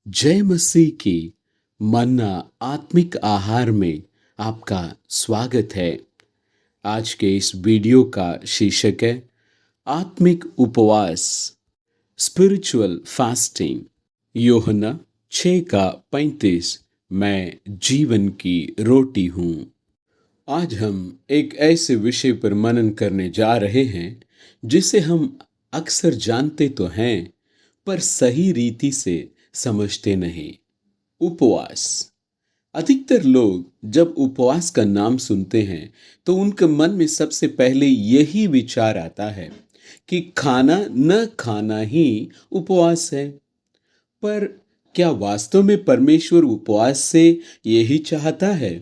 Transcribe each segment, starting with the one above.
जय मसीह की मन्ना आत्मिक आहार में आपका स्वागत है। आज के इस वीडियो का शीर्षक है आत्मिक उपवास, स्पिरिचुअल फास्टिंग। यूहन्ना 6:35। मैं जीवन की रोटी हूँ। आज हम एक ऐसे विषय पर मनन करने जा रहे हैं जिसे हम अक्सर जानते तो हैं पर सही रीति से समझते नहीं। उपवास। अधिकतर लोग जब उपवास का नाम सुनते हैं तो उनके मन में सबसे पहले यही विचार आता है कि खाना न खाना ही उपवास है। पर क्या वास्तव में परमेश्वर उपवास से यही चाहता है,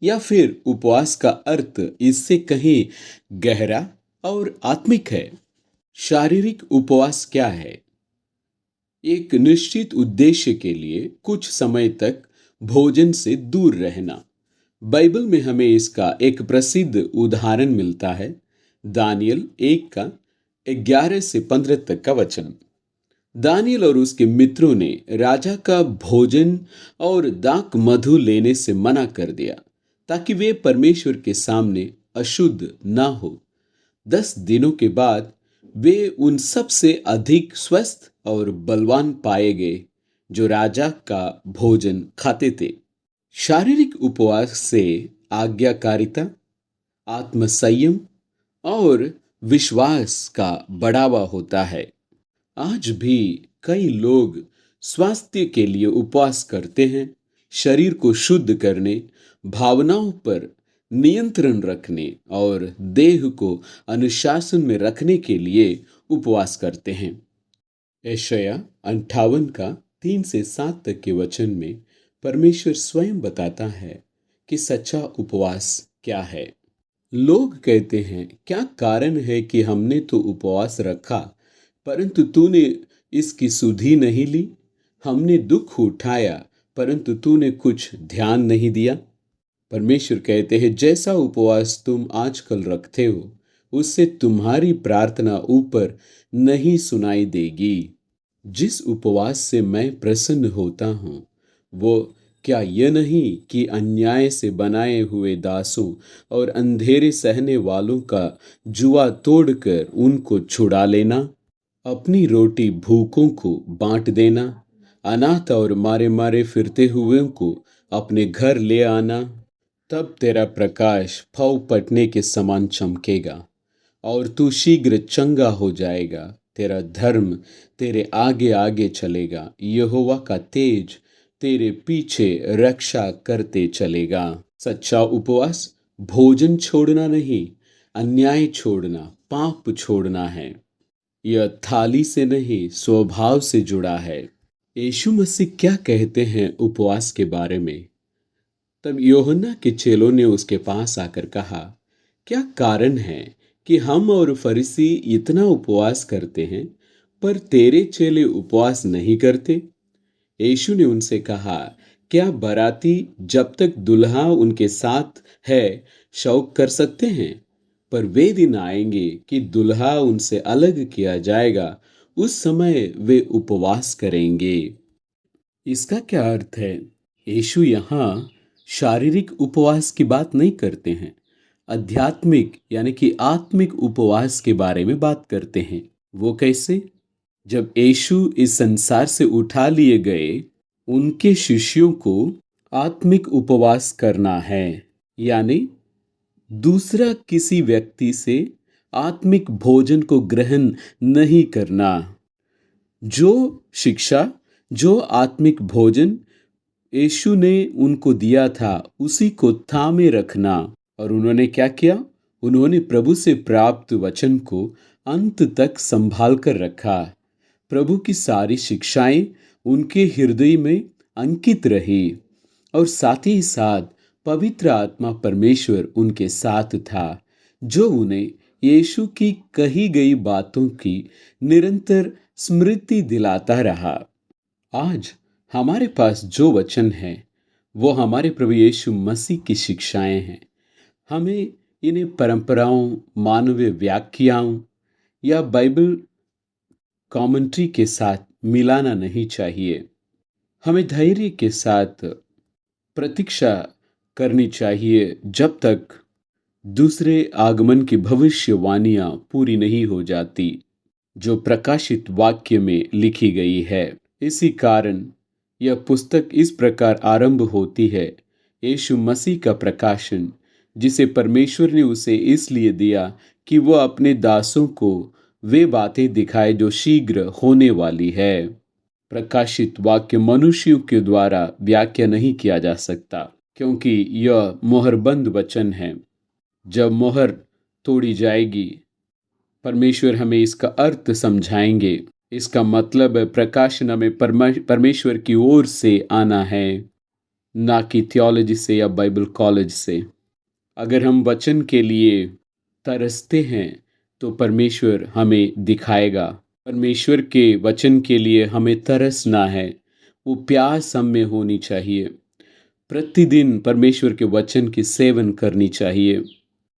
या फिर उपवास का अर्थ इससे कहीं गहरा और आत्मिक है? शारीरिक उपवास क्या है? एक निश्चित उद्देश्य के लिए कुछ समय तक भोजन से दूर रहना। बाइबल में हमें इसका एक प्रसिद्ध उदाहरण मिलता है। दानियल 1:11 से 15 तक का वचन। दानियल और उसके मित्रों ने राजा का भोजन और दाक मधु लेने से मना कर दिया ताकि वे परमेश्वर के सामने अशुद्ध ना हो। 10 दिनों के बाद वे उन सब से अधिक स्वस्थ और बलवान पाए गए जो राजा का भोजन खाते थे। शारीरिक उपवास से आज्ञाकारिता, आत्मसंयम और विश्वास का बढ़ावा होता है। आज भी कई लोग स्वास्थ्य के लिए उपवास करते हैं, शरीर को शुद्ध करने, भावनाओं पर नियंत्रण रखने और देह को अनुशासन में रखने के लिए उपवास करते हैं। यशायाह 58:3 से 7 तक के वचन में परमेश्वर स्वयं बताता है कि सच्चा उपवास क्या है। लोग कहते हैं, क्या कारण है कि हमने तो उपवास रखा परंतु तूने इसकी सुधि नहीं ली? हमने दुख उठाया परंतु तूने कुछ ध्यान नहीं दिया। परमेश्वर कहते हैं, जैसा उपवास तुम आजकल रखते हो उससे तुम्हारी प्रार्थना ऊपर नहीं सुनाई देगी। जिस उपवास से मैं प्रसन्न होता हूँ वो क्या यह नहीं कि अन्याय से बनाए हुए दासों और अंधेरे सहने वालों का जुआ तोड़कर उनको छुड़ा लेना, अपनी रोटी भूखों को बांट देना, अनाथ और मारे मारे फिरते हुए को अपने घर ले आना। तब तेरा प्रकाश फौ पटने के समान चमकेगा और तू शीघ्र चंगा हो जाएगा। तेरा धर्म तेरे आगे आगे चलेगा, यहोवा का तेज तेरे पीछे रक्षा करते चलेगा। सच्चा उपवास भोजन छोड़ना नहीं, अन्याय छोड़ना, पाप छोड़ना है। यह थाली से नहीं, स्वभाव से जुड़ा है। यीशु मसीह क्या कहते हैं उपवास के बारे में? तब यूहन्ना के चेलों ने उसके पास आकर कहा, क्या कारण है कि हम और फरीसी इतना उपवास करते हैं पर तेरे चेले उपवास नहीं करते? यीशु ने उनसे कहा, क्या बाराती जब तक दुल्हा उनके साथ है शौक कर सकते हैं? पर वे दिन आएंगे कि दुल्हा उनसे अलग किया जाएगा, उस समय वे उपवास करेंगे। इसका क्या अर्थ है? यीशु यहाँ शारीरिक उपवास की बात नहीं करते हैं, आध्यात्मिक यानी कि आत्मिक उपवास के बारे में बात करते हैं। वो कैसे? जब यीशु इस संसार से उठा लिए गए, उनके शिष्यों को आत्मिक उपवास करना है, यानी दूसरा किसी व्यक्ति से आत्मिक भोजन को ग्रहण नहीं करना। जो शिक्षा, जो आत्मिक भोजन यीशु ने उनको दिया था उसी को थामे रखना। और उन्होंने क्या किया? उन्होंने प्रभु से प्राप्त वचन को अंत तक संभाल कर रखा। प्रभु की सारी शिक्षाएं उनके हृदय में अंकित रही और साथ ही साथ पवित्र आत्मा परमेश्वर उनके साथ था जो उन्हें यीशु की कही गई बातों की निरंतर स्मृति दिलाता रहा। आज हमारे पास जो वचन है वो हमारे प्रभु यीशु मसीह की शिक्षाएं हैं। हमें इन्हें परंपराओं, मानवीय व्याख्याओं या बाइबल कमेंट्री के साथ मिलाना नहीं चाहिए। हमें धैर्य के साथ प्रतीक्षा करनी चाहिए जब तक दूसरे आगमन की भविष्यवाणियां पूरी नहीं हो जाती, जो प्रकाशित वाक्य में लिखी गई है। इसी कारण यह पुस्तक इस प्रकार आरंभ होती है, यीशु मसीह का प्रकाशन, जिसे परमेश्वर ने उसे इसलिए दिया कि वह अपने दासों को वे बातें दिखाए जो शीघ्र होने वाली है। प्रकाशित वाक्य मनुष्यों के द्वारा व्याख्या नहीं किया जा सकता, क्योंकि यह मोहरबंद वचन है। जब मोहर तोड़ी जाएगी, परमेश्वर हमें इसका अर्थ समझाएंगे। इसका मतलब है प्रकाशन हमें परमेश्वर की ओर से आना है, ना कि थियोलॉजी से या बाइबल कॉलेज से। अगर हम वचन के लिए तरसते हैं तो परमेश्वर हमें दिखाएगा। परमेश्वर के वचन के लिए हमें तरसना है, वो प्यास हम में होनी चाहिए। प्रतिदिन परमेश्वर के वचन की सेवन करनी चाहिए।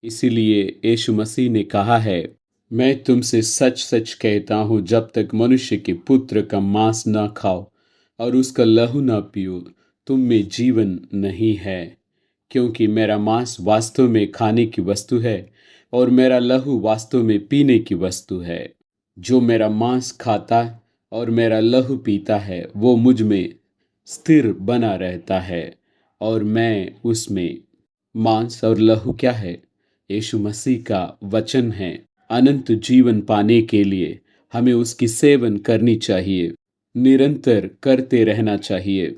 इसीलिए यीशु मसीह ने कहा है, मैं तुमसे सच सच कहता हूँ, जब तक मनुष्य के पुत्र का मांस न खाओ और उसका लहू न पियो, तुम में जीवन नहीं है। क्योंकि मेरा मांस वास्तव में खाने की वस्तु है और मेरा लहू वास्तव में पीने की वस्तु है। जो मेरा मांस खाता और मेरा लहू पीता है, वो मुझ में स्थिर बना रहता है और मैं उसमें। मांस और लहू क्या है? यीशु मसीह का वचन है। अनंत जीवन पाने के लिए हमें उसकी सेवन करनी चाहिए, निरंतर करते रहना चाहिए।